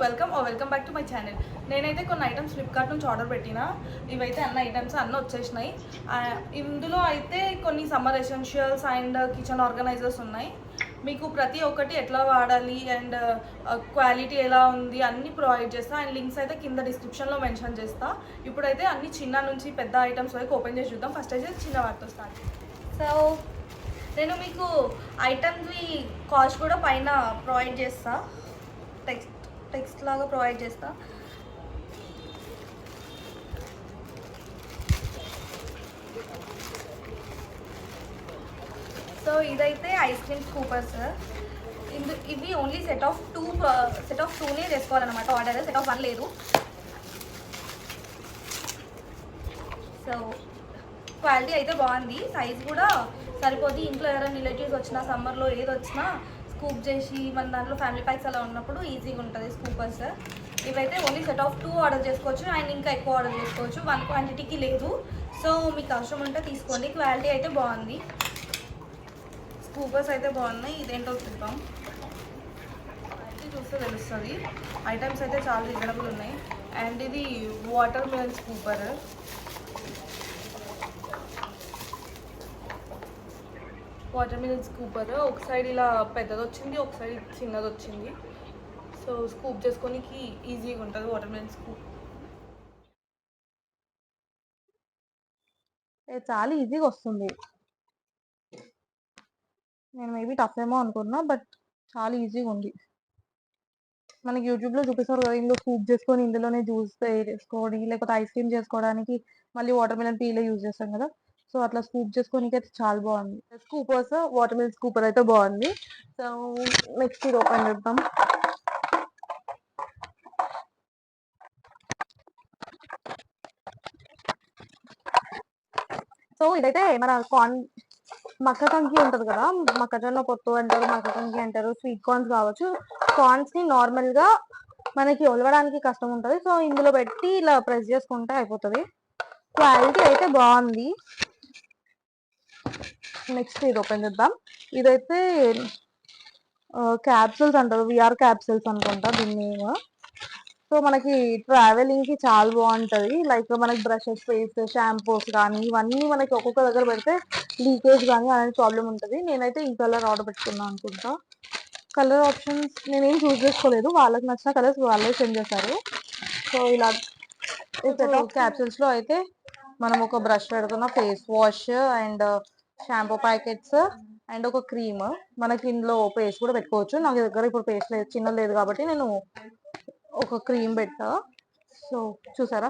Welcome back to my channel. నేనైతే కొన్ని items Flipkart నుంచి ఆర్డర్ పెట్టిన. ఇవైతే అన్ని వచ్చేసినాయి. ఇందులో అయితే కొన్ని summer essentials and kitchen organisers ఉన్నాయి. మీకు ప్రతి ఒక్కటి ఎట్లా వాడాలి అండ్ క్వాలిటీ ఎలా ఉంది అన్నీ ప్రొవైడ్ చేస్తా. అండ్ లింక్స్ అయితే కింద డిస్క్రిప్షన్లో మెన్షన్ చేస్తా. ఇప్పుడైతే అన్ని చిన్న నుంచి పెద్ద ఐటమ్స్ వరకు ఓపెన్ చేసి చూద్దాం. ఫస్ట్ అయితే చిన్న వాటితో స్టార్ట్. సో నేను మీకు ఐటమ్స్వి కాస్ట్ కూడా పైన ప్రొవైడ్ చేస్తా, టెక్స్ట్ లాగా ప్రొవైడ్ చేస్తా. సో ఇదైతే ఐస్ క్రీమ్ స్కూపర్స్. ఇవి ఓన్లీ సెట్ ఆఫ్ టూనే చేసుకోవాలన్నమాట ఆర్డర్. సెట్ ఆఫ్ 1 లేదు. సో క్వాలిటీ అయితే బాగుంది, సైజ్ కూడా సరిపోద్ది. ఇంట్లో ఎవరైనా రిలేటివ్స్ వచ్చినా సమ్మర్లో ఏది వచ్చినా స్కూప్ చేసి మన దాంట్లో ఫ్యామిలీ ప్యాక్స్ అలా ఉన్నప్పుడు ఈజీగా ఉంటుంది స్కూపర్స్. ఇవైతే ఓన్లీ సెట్ ఆఫ్ 2 ఆర్డర్ చేసుకోవచ్చు అండ్ ఇంకా ఎక్కువ ఆర్డర్ చేసుకోవచ్చు. 1 క్వాంటిటీకి లేదు. సో మీకు అవసరం ఉంటే తీసుకోండి. క్వాలిటీ అయితే బాగుంది, స్కూపర్స్ అయితే బాగున్నాయి. ఇదేంటో చూద్దాం, క్వాలిటీ చూస్తే తెలుస్తుంది. ఐటమ్స్ అయితే చాలా రీజనబుల్ ఉన్నాయి. అండ్ ఇది water melon scooper. Water melon scooper ఒక సైడ్ ఇలా పెద్దది వచ్చింది, ఒక సైడ్ చిన్నది వచ్చింది. సో స్కూప్ చేసుకోనికి ఈజీగా ఉంటుంది వాటర్ మిలన్ స్కూప్. చాలా ఈజీగా వస్తుంది. నేను మేబీ టఫ్ ఏమో అనుకున్నా, బట్ చాలా ఈజీగా ఉంది. మనకి యూట్యూబ్లో చూపిస్తారు కదా, ఇందులో స్కూప్ చేసుకొని ఇందులోనే జ్యూస్ చేసుకోవడం, లేకపోతే ఐస్ క్రీమ్ చేసుకోవడానికి మళ్ళీ వాటర్ మిలన్ పీలే యూజ్ చేస్తాం కదా. సో అట్లా స్కూప్ చేసుకోనికి అయితే చాలా బాగుంది. స్కూపర్స్ వాటర్ మిలన్ స్కూపర్ అయితే బాగుంది. సో నెక్స్ట్ ఇది ఓపెన్ చేద్దాం. సో ఇదైతే మన మక్క కంకి ఉంటుంది కదా, మొక్కజొన్న పొత్తు అంటారు, మక్క కంకి అంటారు, స్వీట్ కార్న్స్ కావచ్చు. కార్న్స్ ని నార్మల్ గా మనకి ఒలవడానికి కష్టం ఉంటుంది. సో ఇందులో పెట్టి ఇలా ప్రెస్ చేసుకుంటే అయిపోతుంది. క్వాలిటీ అయితే బాగుంది. నెక్స్ట్ ఇది ఓపెన్ చేద్దాం. ఇదైతే క్యాప్సూల్స్ అంటారు, విఆర్ క్యాప్సూల్స్ అనుకుంటా దీన్ని. సో మనకి ట్రావెలింగ్ కి చాలా బాగుంటది. లైక్ మనకి బ్రషెస్, పేస్ట్, షాంపూస్ కానీ ఇవన్నీ మనకి ఒక్కొక్క దగ్గర పెడితే లీకేజ్ కానీ అలాంటి ప్రాబ్లం ఉంటుంది. నేనైతే ఈ కలర్ ఆర్డర్ పెట్టుకున్నాను అనుకుంటా. కలర్ ఆప్షన్స్ నేనేం చూస్ చేసుకోలేదు, వాళ్ళకి నచ్చిన కలర్స్ వాళ్ళే సెండ్ చేశారు. సో ఇలా సెట్ ఆఫ్ క్యాప్సూల్స్ లో అయితే మనం ఒక బ్రష్ పెడుతున్న, face wash and shampoo packets and ఒక క్రీమ్. మనకి ఇందులో పేస్ట్ కూడా పెట్టుకోవచ్చు. నా దగ్గర ఇప్పుడు పేస్ట్ లేదు, చిన్న లేదు కాబట్టి నేను ఒక క్రీమ్ పెట్టా. సో చూసారా,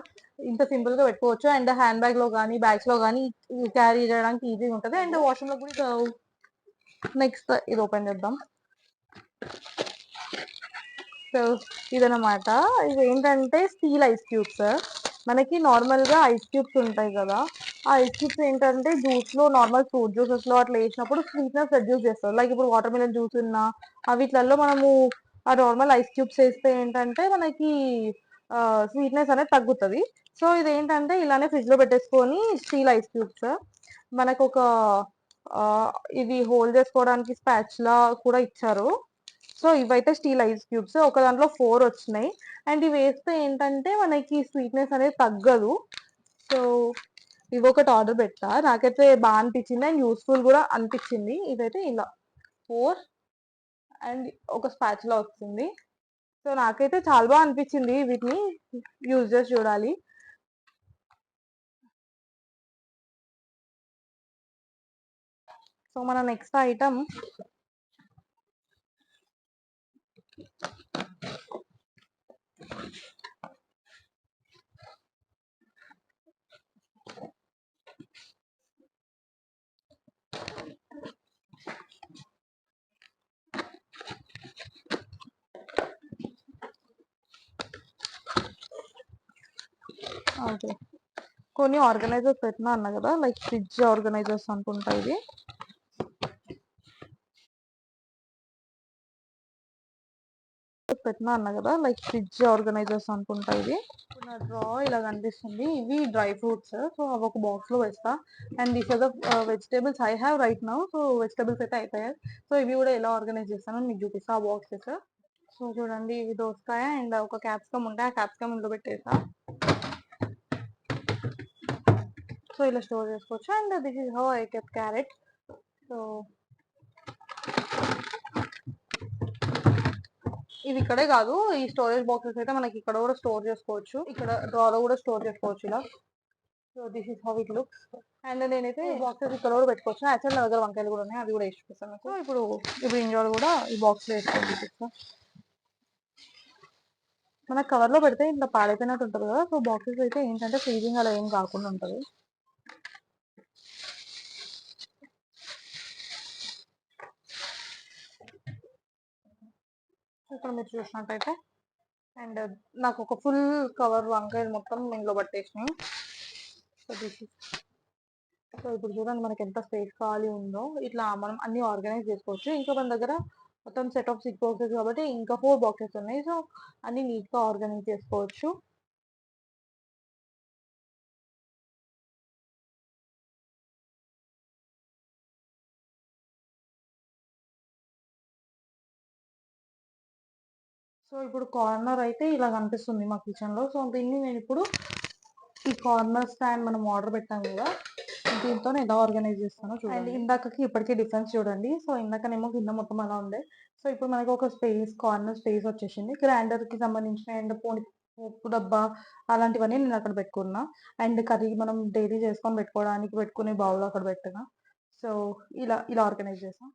ఇంత సింపుల్ గా పెట్టుకోవచ్చు. అండ్ హ్యాండ్ బ్యాగ్ లో కానీ బ్యాగ్స్ లో కానీ క్యారీ చేయడానికి ఈజీగా ఉంటుంది. అండ్ వాష్రూమ్ లో కూడా. నెక్స్ట్ ఇది ఓపెన్ చేద్దాం. సో ఇదనమాట. ఇది ఏంటంటే స్టీల్ ఐస్ క్యూబ్స్. మనకి నార్మల్ గా ఐస్ క్యూబ్స్ ఉంటాయి కదా, ఆ ఐస్ క్యూబ్స్ ఏంటంటే జ్యూస్ లో, నార్మల్ ఫ్రూట్ జ్యూసెస్ లో అట్లా వేసినప్పుడు స్వీట్నెస్ రెడ్యూస్ చేస్తారు. లైక్ ఇప్పుడు వాటర్ మిలన్ జ్యూస్ ఉన్నా వీటిలలో మనము ఆ నార్మల్ ఐస్ క్యూబ్స్ వేస్తే ఏంటంటే మనకి స్వీట్నెస్ అనేది తగ్గుతుంది. సో ఇది ఏంటంటే ఇలానే ఫ్రిడ్జ్ లో పెట్టేసుకొని స్టీల్ ఐస్ క్యూబ్స్ మనకు ఒక ఇది హోల్డ్ చేసుకోవడానికి స్పాచ్లా కూడా ఇచ్చారు. సో ఇవైతే స్టీల్ ఐస్ క్యూబ్స్, ఒక దాంట్లో 4 వచ్చినాయి. అండ్ ఇవి వేస్తే ఏంటంటే మనకి స్వీట్నెస్ అనేది తగ్గదు. సో ఇవి ఒకటి ఆర్డర్ పెట్టా, నాకైతే బాగా అనిపించింది అండ్ యూస్ఫుల్ కూడా అనిపించింది. ఇదైతే ఇలా 4 అండ్ ఒక స్పాచ్లా వస్తుంది. సో నాకైతే చాలా బాగా అనిపించింది, వీటిని యూజ్ చేసి చూడాలి. సో మన నెక్స్ట్ ఐటమ్ ఓకే, కొన్ని ఆర్గనైజర్స్ పెట్టినా అన్నా కదా, లైక్ ఫ్రిడ్జ్ ఆర్గనైజర్స్ అనుకుంటా. ఇది పెట్టినా అన్నా కదా, లైక్ ఫ్రిడ్జ్ ఆర్గనైజర్స్ అనుకుంటా. ఇది నా డ్రా ఇలా కనిపిస్తుంది. ఇవి డ్రై ఫ్రూట్స్. సో అవి ఒక బాక్స్ లో వేస్తా. And these are the vegetables I have right now. So vegetables అయితే అయిపోయాయి. సో ఇవి కూడా ఎలా ఆర్గనైజ్ చేస్తానో మీకు చూపిస్తా ఆ బాక్సెస్. సో చూడండి, ఇవి దోసకాయ అండ్ ఒక క్యాప్సికమ్ ఉంటే ఆ క్యాప్సికమ్ ఇందులో పెట్టేసా. సో ఇలా స్టోర్ చేసుకోవచ్చు. And this is how I kept carrot. So ఇది ఇక్కడే కాదు, ఈ స్టోరేజ్ బాక్సెస్ అయితే మనకి ఇక్కడ కూడా స్టోర్ చేసుకోవచ్చు, ఇక్కడ డ్రాలో కూడా స్టోర్ చేసుకోవచ్చు ఇలా. So this is how it looks. And నేనైతే బాక్సెస్ ఇక్కడ కూడా పెట్టుకోవచ్చు. యాక్చువల్ నా దగ్గర వంకాయలు కూడా ఉన్నాయి, అవి కూడా వేసి చూపిస్తాను. సో ఇప్పుడు ఇంజోలు కూడా ఈ బాక్స్ లో వేసుకొని చూపిస్తాను. మన కవర్ లో పెడితే ఇంత పాడైపోయినట్టు ఉంటుంది కదా. సో బాక్సెస్ అయితే ఏంటంటే ఫ్రీజింగ్ అలా ఏం కాకుండా ఉంటుంది. ఇక్కడ మీరు చూసినట్టయితే అండ్ నాకు ఒక ఫుల్ కవర్ వంకాయలు మొత్తం ఇందులో పట్టేసినాయి. So this is. సో ఇప్పుడు చూడండి మనకి ఎంత స్పేస్ ఖాళీ ఉందో. ఇట్లా మనం అన్ని ఆర్గనైజ్ చేసుకోవచ్చు. ఇంకా మన దగ్గర మొత్తం సెట్ ఆఫ్ 6 బాక్సెస్ కాబట్టి ఇంకా 4 బాక్సెస్ ఉన్నాయి. సో అన్ని నీట్ గా ఆర్గనైజ్ చేసుకోవచ్చు. సో ఇప్పుడు కార్నర్ అయితే ఇలా కనిపిస్తుంది మా కిచెన్ లో. సో దీన్ని నేను ఇప్పుడు ఈ కార్నర్ స్టాండ్ మనం ఆర్డర్ పెట్టాం కదా, దీంతో ఎలా ఆర్గనైజ్ చేస్తానో చూడండి. అండ్ ఇందాకకి ఇప్పటికీ డిఫరెన్స్ చూడండి. సో ఇందాకనేమో కింద మొత్తం అలా ఉండే. సో ఇప్పుడు మనకి ఒక స్పేస్, కార్నర్ స్పేస్ వచ్చేసింది. గ్రైండర్ కి సంబంధించిన అండ్ ఉప్పు డబ్బా అలాంటివన్నీ నేను అక్కడ పెట్టుకున్నా. అండ్ కర్రీ మనం డైలీ చేసుకొని పెట్టుకోవడానికి పెట్టుకునే బౌల్ అక్కడ పెట్టిన. సో ఇలా ఇలా ఆర్గనైజ్ చేసాం.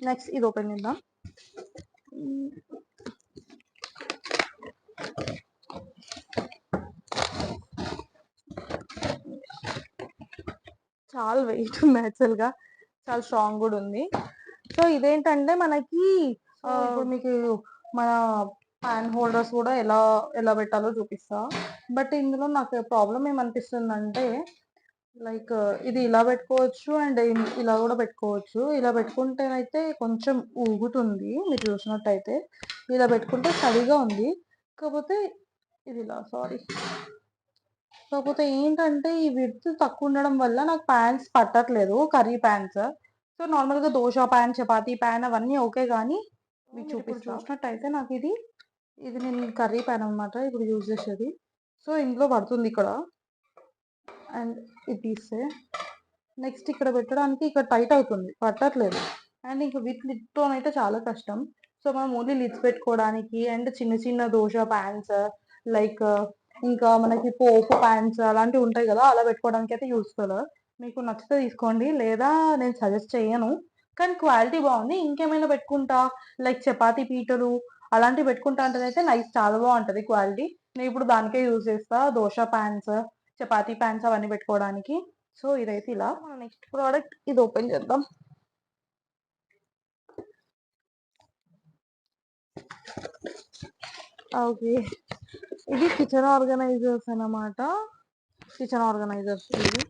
నెక్స్ట్ ఇది ఓపెన్ చేద్దాం. చాలా వెయిట్ ఉంది యాక్చువల్ గా, చాలా స్ట్రాంగ్ కూడా ఉంది. సో ఇదేంటంటే మనకి ఇప్పుడు మీకు మన ప్యాన్ హోల్డర్స్ కూడా ఎలా ఎలా పెట్టాలో చూపిస్తా. బట్ ఇందులో నాకు ప్రాబ్లం ఏమనిపిస్తుందంటే లైక్ ఇది ఇలా పెట్టుకోవచ్చు అండ్ ఇలా కూడా పెట్టుకోవచ్చు. ఇలా పెట్టుకుంటేనైతే కొంచెం ఊగుతుంది, మీరు చూసినట్టయితే. ఇలా పెట్టుకుంటే సరిగా ఉంది. కాకపోతే ఇది ఇలా, సారీ. కాకపోతే ఏంటంటే ఈ విడ్త్ తక్కువ ఉండడం వల్ల నాకు ప్యాన్స్ పట్టట్లేదు, కర్రీ ప్యాన్స్. సో నార్మల్ గా దోశ ప్యాన్, చపాతీ ప్యాన్ అవన్నీ ఓకే, కానీ మీకు చూసినట్టయితే నాకు ఇది ఇది నేను కర్రీ ప్యాన్ అనమాట ఇప్పుడు యూజ్ చేసేది. సో ఇందులో పడుతుంది ఇక్కడ. అండ్ ఇది తీస్తే నెక్స్ట్ ఇక్కడ పెట్టడానికి ఇక్కడ టైట్ అవుతుంది, పట్టట్లేదు. అండ్ ఇంకా విత్ లిడ్ అయితే చాలా కష్టం. సో మనం ఓన్లీ లిడ్స్ పెట్టుకోవడానికి అండ్ చిన్న చిన్న దోశ ప్యాన్స్, లైక్ ఇంకా మనకి పోపు ప్యాన్స్ అలాంటివి ఉంటాయి కదా, అలా పెట్టుకోవడానికి అయితే యూస్ఫుల్. మీకు నచ్చితే తీసుకోండి, లేదా నేను సజెస్ట్ చేయను. కానీ క్వాలిటీ బాగుంది. ఇంకేమైనా పెట్టుకుంటా లైక్ చపాతీ పీటలు అలాంటివి పెట్టుకుంటా అంటే అయితే నైస్, చాలా బాగుంటది క్వాలిటీ. నేను ఇప్పుడు దానికే యూజ్ చేస్తా, దోశ ప్యాన్స్, చపాతీ ప్యాన్స్ అవన్నీ పెట్టుకోవడానికి. సో ఇదైతే ఇలా. మన నెక్స్ట్ ప్రోడక్ట్ ఇది ఓపెన్ చేద్దాం. ఓకే, ఇది కిచెన్ ఆర్గనైజర్స్ అన్నమాట. కిచెన్ ఆర్గనైజర్స్ ఇది.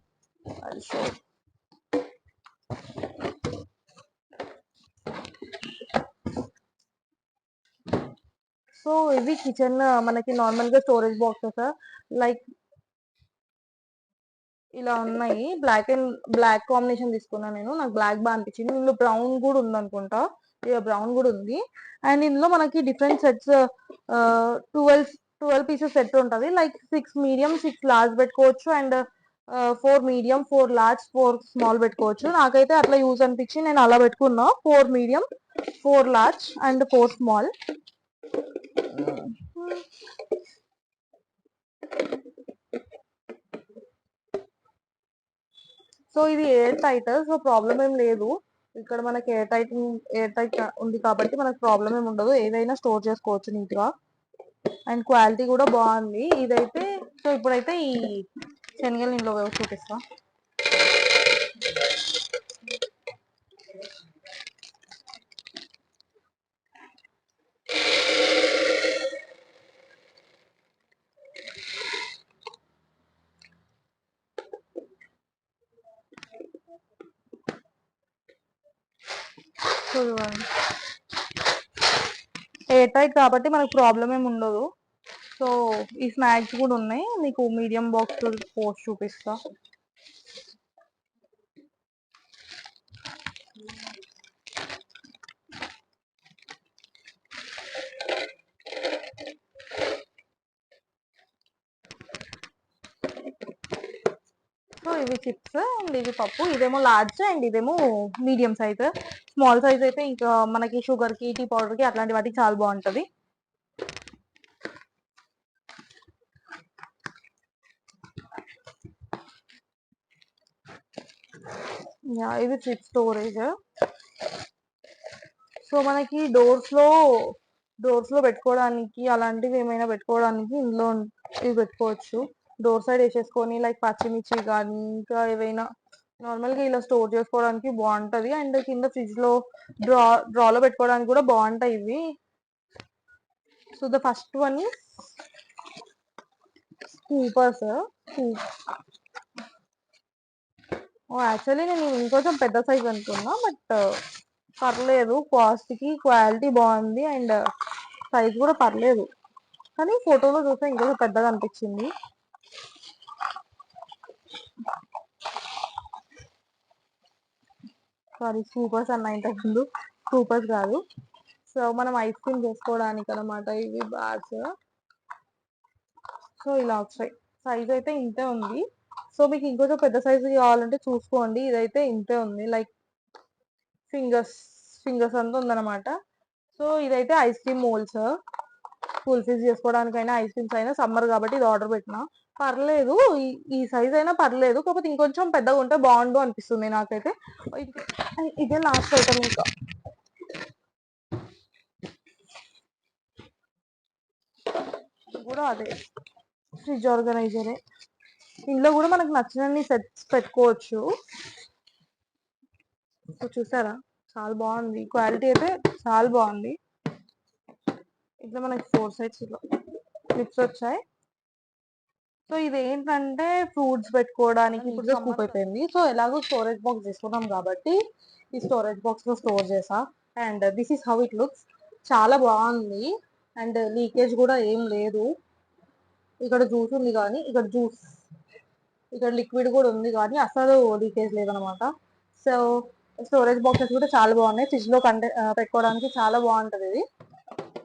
సో ఇవి కిచెన్ మనకి నార్మల్ గా స్టోరేజ్ బాక్సెస్ లైక్ ఇలా ఉన్నాయి. బ్లాక్ కాంబినేషన్ తీసుకున్నా నేను, నాకు బ్లాక్ బాగా అనిపించింది. ఇందులో బ్రౌన్ కూడా ఉంది అనుకుంటా, ఇక బ్రౌన్ కూడా ఉంది. అండ్ ఇందులో మనకి డిఫరెంట్ సెట్స్ 12 12 పీసెస్ సెట్ ఉంటుంది. లైక్ 6 మీడియం 6 లార్జ్ పెట్టుకోవచ్చు అండ్ 4 మీడియం 4 లార్జ్ 4 స్మాల్ పెట్టుకోవచ్చు. నాకైతే అట్లా యూజ్ అనిపించి నేను అలా పెట్టుకున్నా, 4 medium 4 large and 4 small. So ఇది ఎయిర్ టైట్, సో ప్రాబ్లం ఏం లేదు. ఇక్కడ మనకి ఎయిర్ టైట్ ఉంది కాబట్టి మనకు ప్రాబ్లం ఏమి ఉండదు, ఏదైనా స్టోర్ చేసుకోవచ్చు నీట్ గా. అండ్ క్వాలిటీ కూడా బాగుంది ఇదైతే. సో ఇప్పుడైతే ఈ శనగలు ఇంట్లో చూపిస్తా. చూడండి, ఎయిర్ టైట్ కాబట్టి మనకు ప్రాబ్లం ఏమి ఉండదు. సో ఈ స్నాక్స్ కూడా ఉన్నాయి, మీకు మీడియం బాక్స్ పోస్ట్ చూపిస్తా. ఇవి చిప్స్ అండ్ ఇది పప్పు, ఇదేమో లార్జ్ అండ్ ఇదేమో మీడియం సైజ్. స్మాల్ సైజ్ అయితే ఇంకా మనకి షుగర్ కి, టీ పౌడర్ కి అట్లాంటి వాటికి చాలా బాగుంటది. ఇది చిప్ స్టోరేజ్. సో మనకి డోర్స్ లో పెట్టుకోవడానికి అలాంటివి ఏమైనా పెట్టుకోవడానికి ఇందులో ఇవి పెట్టుకోవచ్చు. డోర్ సైడ్ వేసేసుకొని లైక్ పచ్చిమిర్చి కానీ ఇంకా ఏవైనా నార్మల్ గా ఇలా స్టోర్ చేసుకోవడానికి బాగుంటది. అండ్ కింద ఫ్రిడ్జ్ లో డ్రాలో పెట్టుకోవడానికి కూడా బాగుంటాయి ఇవి. So the first one scoopers. Actually నేను ఇంకొంచెం పెద్ద సైజ్ అనుకున్నా, బట్ పర్లేదు, కాస్ట్ కి క్వాలిటీ బాగుంది అండ్ సైజ్ కూడా పర్లేదు. కానీ ఫోటోలో చూస్తే ఇంకొంచెం పెద్దగా అనిపించింది. సారీ, స్కూపర్స్ అన్న ఇంతకు ముందు, స్కూపర్స్ కాదు. సో మనం ఐస్ క్రీమ్ చేసుకోవడానికి అనమాట ఇవి బ్యాగ్స్. సో ఇలా వచ్చాయి. సైజ్ అయితే ఇంతే ఉంది. సో మీకు ఇంకొంచెం పెద్ద సైజు కావాలంటే చూసుకోండి. ఇదైతే ఇంతే ఉంది, లైక్ ఫింగర్స్ అంతా ఉందన్నమాట. సో ఇదైతే ice cream moulds. Full fizz చేసుకోవడానికైనా, ఐస్ క్రీమ్స్ అయినా, సమ్మర్ కాబట్టి ఇది ఆర్డర్ పెట్టినా. పర్లేదు, ఈ సైజ్ అయినా పర్లేదు, కాకపోతే ఇంకొంచెం పెద్దగా ఉంటే బాగుండు అనిపిస్తుంది నాకైతే. ఇదే లాస్ట్ ఐటమ్. ఇంకా కూడా అదే ఫ్రిడ్జ్ ఆర్గనైజరే. ఇందులో కూడా మనకు నచ్చినన్ని సెట్స్ పెట్టుకోవచ్చు. సో చూసారా, చాలా బాగుంది, క్వాలిటీ అయితే చాలా బాగుంది. ఇట్లా మనకి 4 సైడ్స్ క్లిప్స్ వచ్చాయి. సో ఇది ఏంటంటే ఫ్రూట్స్ పెట్టుకోవడానికి ఇప్పుడు స్కూప్ అయిపోయింది. సో ఎలాగో స్టోరేజ్ బాక్స్ తీసుకున్నాం కాబట్టి ఈ స్టోరేజ్ బాక్స్ లో స్టోర్ చేసా. And this is how it looks. చాలా బాగుంది అండ్ లీకేజ్ కూడా ఏం లేదు. ఇక్కడ జ్యూస్ ఉంది కానీ ఇక్కడ లిక్విడ్ కూడా ఉంది కానీ అసలు లీకేజ్ లేదనమాట. సో స్టోరేజ్ బాక్సెస్ కూడా చాలా బాగున్నాయి. ఫ్రిడ్జ్ లో పెట్టుకోవడానికి చాలా బాగుంటది ఇది.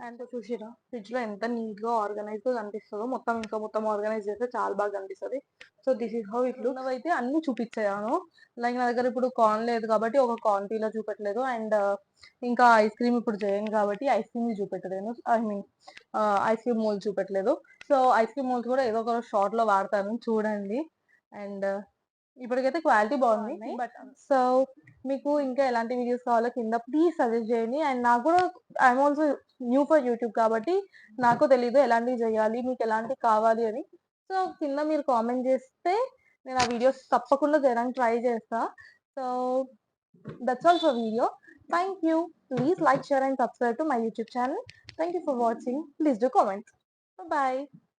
అండ్ చూసిరా, ఫ్రిడ్జ్ లో ఎంత నీట్ గా ఆర్గనైజ్ గా కనిపిస్తుందో. మొత్తం ఆర్గనైజ్ చేస్తే చాలా బాగా కనిపిస్తుంది. So this is how it looks. అయితే అన్ని చూపించాను. లైక్ నా దగ్గర ఇప్పుడు కార్న్ లేదు కాబట్టి ఒక కార్న్ పీలర్ చూపెట్టలేదు. అండ్ ఇంకా ఐస్ క్రీమ్ ఇప్పుడు చేయను కాబట్టి ఐస్ క్రీమ్ చూపెట్టలేను. I mean ice cream mould చూపెట్టలేదు. సో ఐస్ క్రీమ్ మోల్డ్స్ కూడా ఏదో ఒక షార్ట్ లో వాడతాను, చూడండి. అండ్ ఇప్పటికైతే క్వాలిటీ బాగుంది. బట్ సో మీకు ఇంకా ఎలాంటి వీడియోస్ కావాలో కింద ప్లీజ్ సజెస్ట్ చేయండి. అండ్ నాకు కూడా I'm also new for YouTube కాబట్టి నాకు తెలీదు ఎలాంటివి చేయాలి, మీకు ఎలాంటివి కావాలి అని. సో కింద మీరు కామెంట్ చేస్తే నేను ఆ వీడియోస్ తప్పకుండా చేయడానికి ట్రై చేస్తా. So that's all for video. Thank you. Please like, share and subscribe to my YouTube channel. Thank you for watching. Please do comment. Bye bye.